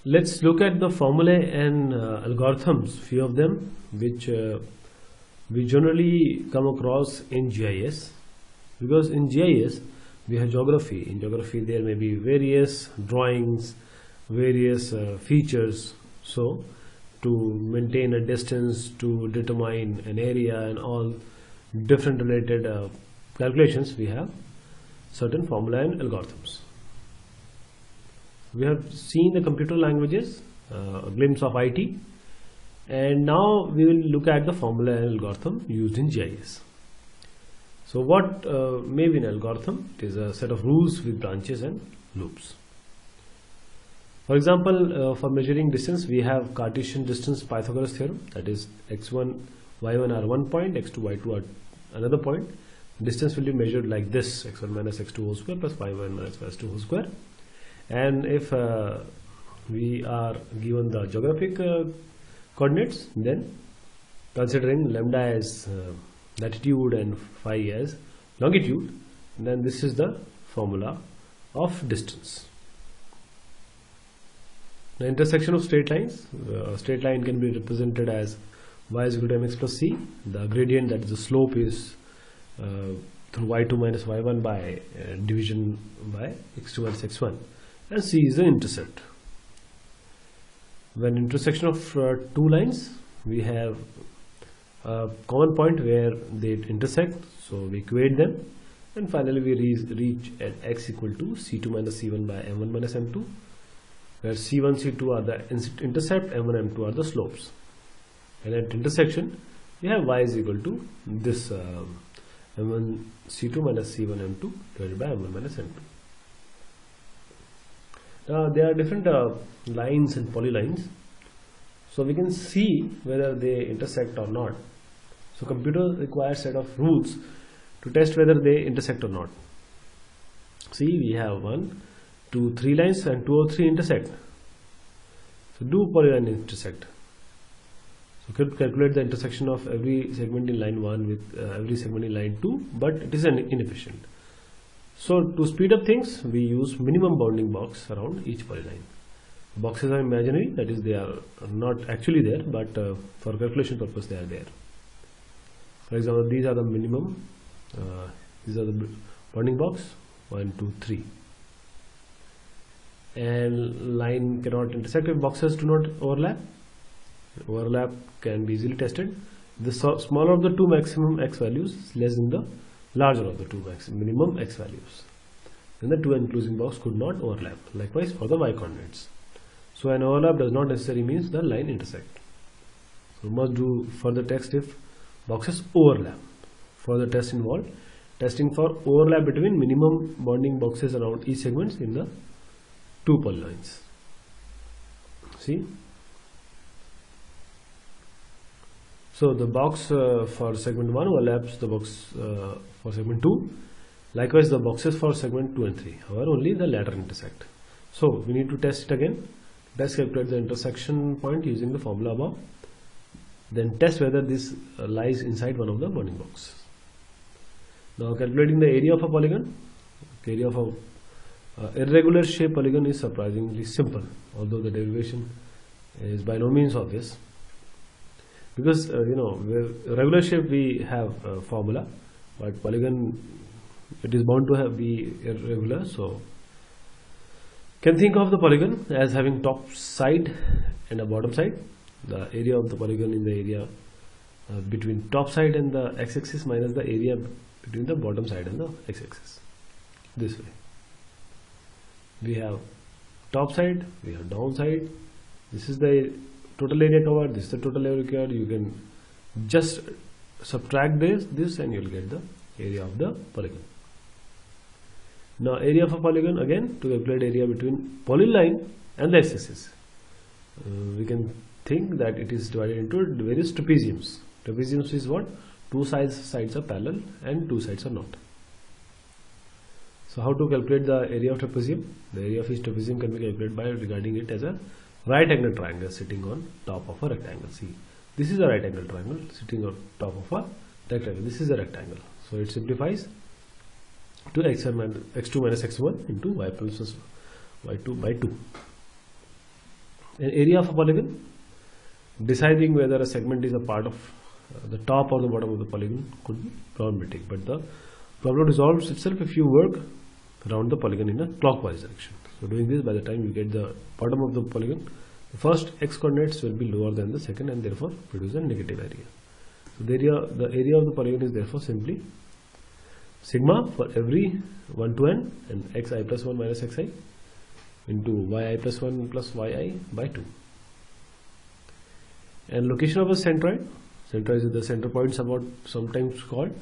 Let's look at the formulae and algorithms, few of them, which we generally come across in GIS, because in GIS we have geography. In geography there may be various drawings, various features. So to maintain a distance, to determine an area and all different related calculations, we have certain formula and algorithms. We have seen the computer languages, a glimpse of IT, and now we will look at the formula and algorithm used in GIS. So what may be an algorithm? It is a set of rules with branches and loops. For example, for measuring distance, we have Cartesian distance Pythagoras theorem, that is x1, y1 are one point, x2, y2 are another point. Distance will be measured like this: x1 minus x2 whole square plus y1 minus y2 whole square. And if we are given the geographic coordinates, then considering lambda as latitude and phi as longitude, then this is the formula of distance. The intersection of straight lines, a straight line can be represented as y is equal to mx plus c. The gradient, that is the slope, is through y2 minus y1 by division by x2 minus x1, and c is the intercept. When intersection of two lines, we have a common point where they intersect, so we equate them, and finally we reach at x equal to c2 minus c1 by m1 minus m2, where c1 c2 are the intercept, m1 m2 are the slopes, and at intersection we have y is equal to this m1 c2 minus c1 m2 divided by m1 minus m2. There are different lines and polylines, so we can see whether they intersect or not. So computer requires set of rules to test whether they intersect or not. See, we have 1, 2, 3 lines, and 2 or 3 intersect. So do polyline intersect? So calculate the intersection of every segment in line 1 with every segment in line 2, but it is inefficient. So to speed up things, we use minimum bounding box around each polyline. Boxes are imaginary, that is, they are not actually there, but for calculation purpose they are there. For example, these are the minimum, these are the bounding box 1, 2, 3, and line cannot intersect if boxes do not overlap. Overlap can be easily tested. The smaller of the two maximum x values is less than the larger of the two minimum x values, then the two enclosing box could not overlap. Likewise for the y coordinates. So an overlap does not necessarily means the line intersect. So must do further test if boxes overlap. Further test involved testing for overlap between minimum bounding boxes around each segments in the two polylines. See, so the box for segment 1 overlaps the box for segment 2. Likewise the boxes for segment 2 and 3. However, only the latter intersect. So we need to test it again. Let's calculate the intersection point using the formula above. Then test whether this lies inside one of the bounding boxes. Now calculating the area of a polygon. Area of a irregular shape polygon is surprisingly simple, although the derivation is by no means obvious. Because regular shape we have a formula, but polygon, it is bound to be irregular. So can think of the polygon as having top side and a bottom side. The area of the polygon is the area between top side and the x-axis minus the area between the bottom side and the x-axis. This way we have top side, we have down side. This is the total area covered, this is the total area covered. You can just subtract this and you will get the area of the polygon. Now area of a polygon, again to calculate area between polyline and the x-axis, we can think that it is divided into various trapeziums. Trapeziums is what? Two sides are parallel and two sides are not. So how to calculate the area of trapezium? The area of each trapezium can be calculated by regarding it as a right angle triangle sitting on top of a rectangle. See, this is a right angle triangle sitting on top of a rectangle. This is a rectangle. So it simplifies to x2 minus x1 into y plus y2 by 2. An area of a polygon, deciding whether a segment is a part of the top or the bottom of the polygon could be problematic, but the problem resolves itself if you work around the polygon in a clockwise direction. So doing this, by the time you get the bottom of the polygon, the first x coordinates will be lower than the second and therefore produce a negative area. So the area of the polygon is therefore simply sigma for every 1 to n and xi plus 1 minus xi into yi plus 1 plus yi by 2. And location of a centroid. Centroid is the center point sometimes called.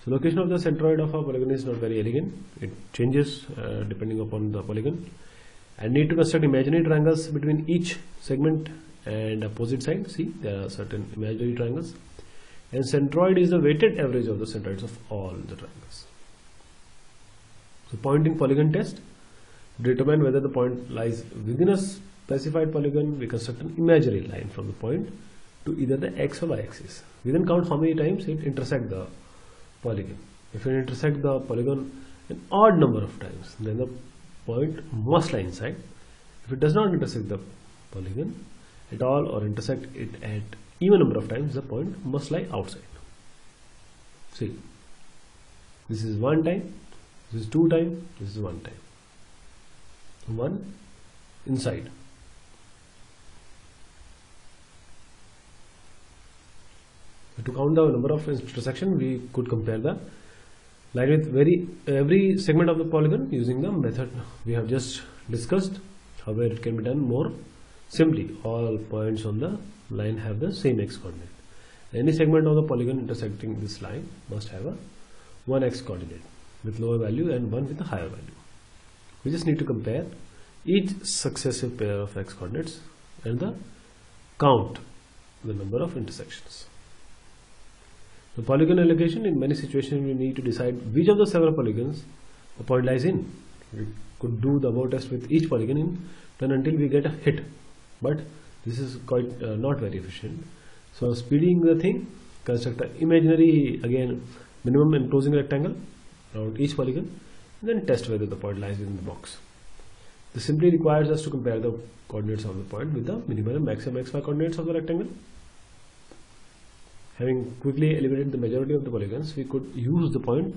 So location of the centroid of a polygon is not very elegant. It changes depending upon the polygon. And need to construct imaginary triangles between each segment and opposite side. See, there are certain imaginary triangles. And centroid is the weighted average of the centroids of all the triangles. So point in polygon test. Determine whether the point lies within a specified polygon. We construct an imaginary line from the point to either the x or y axis. We then count how many times it intersects the polygon. If it intersects the polygon an odd number of times, then the point must lie inside. If it does not intersect the polygon at all or intersect it at even number of times, the point must lie outside. See, this is 1 time, this is 2 times, this is 1 time. 1 inside. To count the number of intersections, we could compare the line with every segment of the polygon using the method we have just discussed. However, it can be done more simply. All points on the line have the same x coordinate. Any segment of the polygon intersecting this line must have a 1 x coordinate with lower value and 1 with a higher value. We just need to compare each successive pair of x coordinates and count the number of intersections. The polygon allocation, in many situations we need to decide which of the several polygons a point lies in. We could do the above test with each polygon until we get a hit, but this is quite not very efficient. So speeding the thing, construct an imaginary again minimum enclosing rectangle around each polygon and then test whether the point lies within the box. This simply requires us to compare the coordinates of the point with the minimum and maximum xy coordinates of the rectangle. Having quickly eliminated the majority of the polygons, we could use the point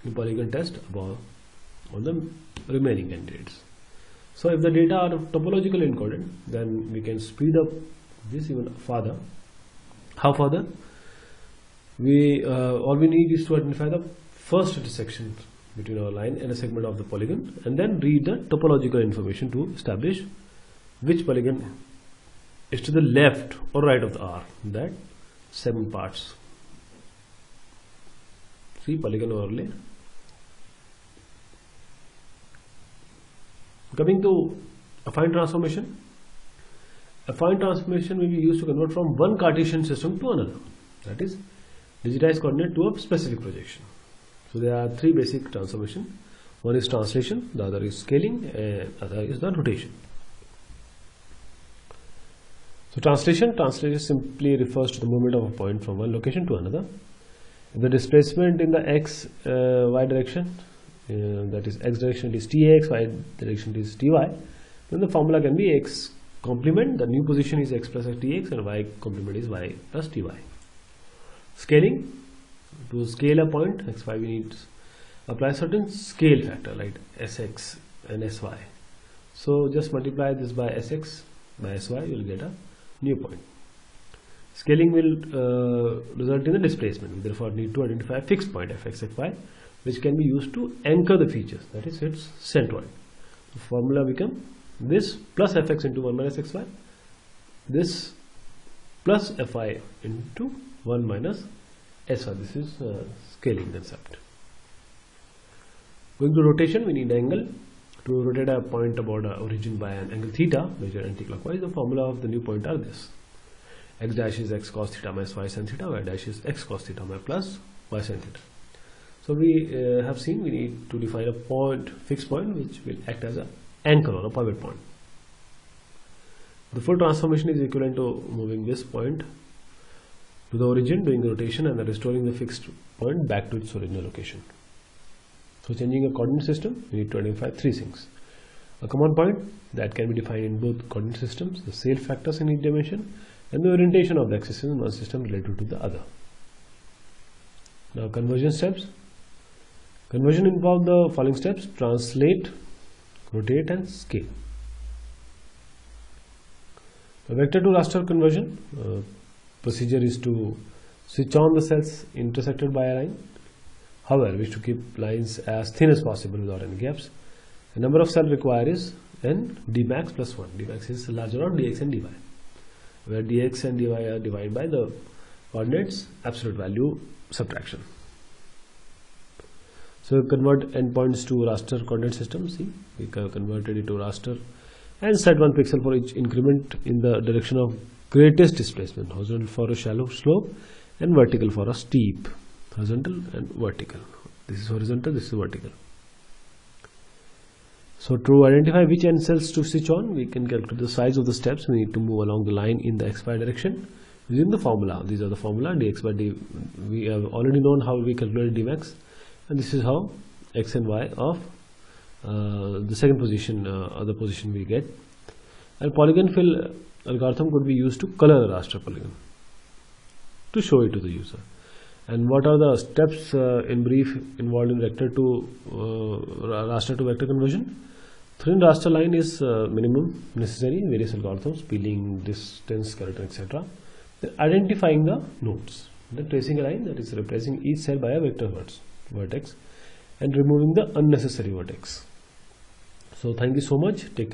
in polygon test above on the remaining candidates. So if the data are topologically encoded, then we can speed up this even further. How further? All we need is to identify the first intersection between our line and a segment of the polygon and then read the topological information to establish which polygon is to the left or right of the R, that 7 parts. See, polygon overlay. Coming to affine transformation. Affine transformation will be used to convert from one Cartesian system to another, that is digitized coordinate to a specific projection. So there are 3 basic transformations. One is translation, the other is scaling, and the other is the rotation. So translation simply refers to the movement of a point from one location to another. If the displacement in the x, y direction, that is x direction is tx, y direction is ty, then the formula can be x complement, the new position is x plus tx, and y complement is y plus ty. Scaling, to scale a point xy, we need to apply certain scale factor like sx and sy. So just multiply this by sx by sy, you will get a new point. Scaling will result in the displacement. We therefore need to identify a fixed point fx, fy, which can be used to anchor the features, that is its centroid. The formula become this plus fx into 1 minus xy, this plus fy into 1 minus sy. This is scaling concept. Going to rotation, we need angle. To rotate a point about a origin by an angle theta, measured anti-clockwise, the formula of the new point are this: x dash is x cos theta minus y sin theta, y dash is x cos theta minus plus y sin theta. So we have seen we need to define a fixed point which will act as an anchor or a pivot point. The full transformation is equivalent to moving this point to the origin, doing the rotation, and then restoring the fixed point back to its original location. So changing a coordinate system, we need to identify 3 things: A common point that can be defined in both coordinate systems, the self factors in each dimension, and the orientation of the axis in one system relative to the other. Now conversion steps. Conversion involves the following steps: translate, rotate, and scale. The vector to raster conversion procedure is to switch on the cells intersected by a line. However, we wish to keep lines as thin as possible without any gaps. The number of cells required is n dmax plus 1. Dmax is larger or dx and dy, where dx and dy are divided by the coordinates absolute value subtraction. So convert endpoints to raster coordinate system. See, we converted it to raster and set 1 pixel for each increment in the direction of greatest displacement, horizontal for a shallow slope and vertical for a steep. Horizontal and vertical. This is horizontal, this is vertical. So to identify which end cells to switch on, we can calculate the size of the steps we need to move along the line in the xy direction using the formula. These are the formula dx by d. We have already known how we calculate dmax, and this is how x and y of the second position, other position we get. And polygon fill algorithm could be used to color a raster polygon to show it to the user. And what are the steps in brief involved in vector to raster to vector conversion? Thin raster line is minimum necessary, various algorithms, peeling, distance, character, etc. Then identifying the nodes, then tracing a line that is replacing each cell by a vector vertex and removing the unnecessary vertex. So thank you so much. Take care.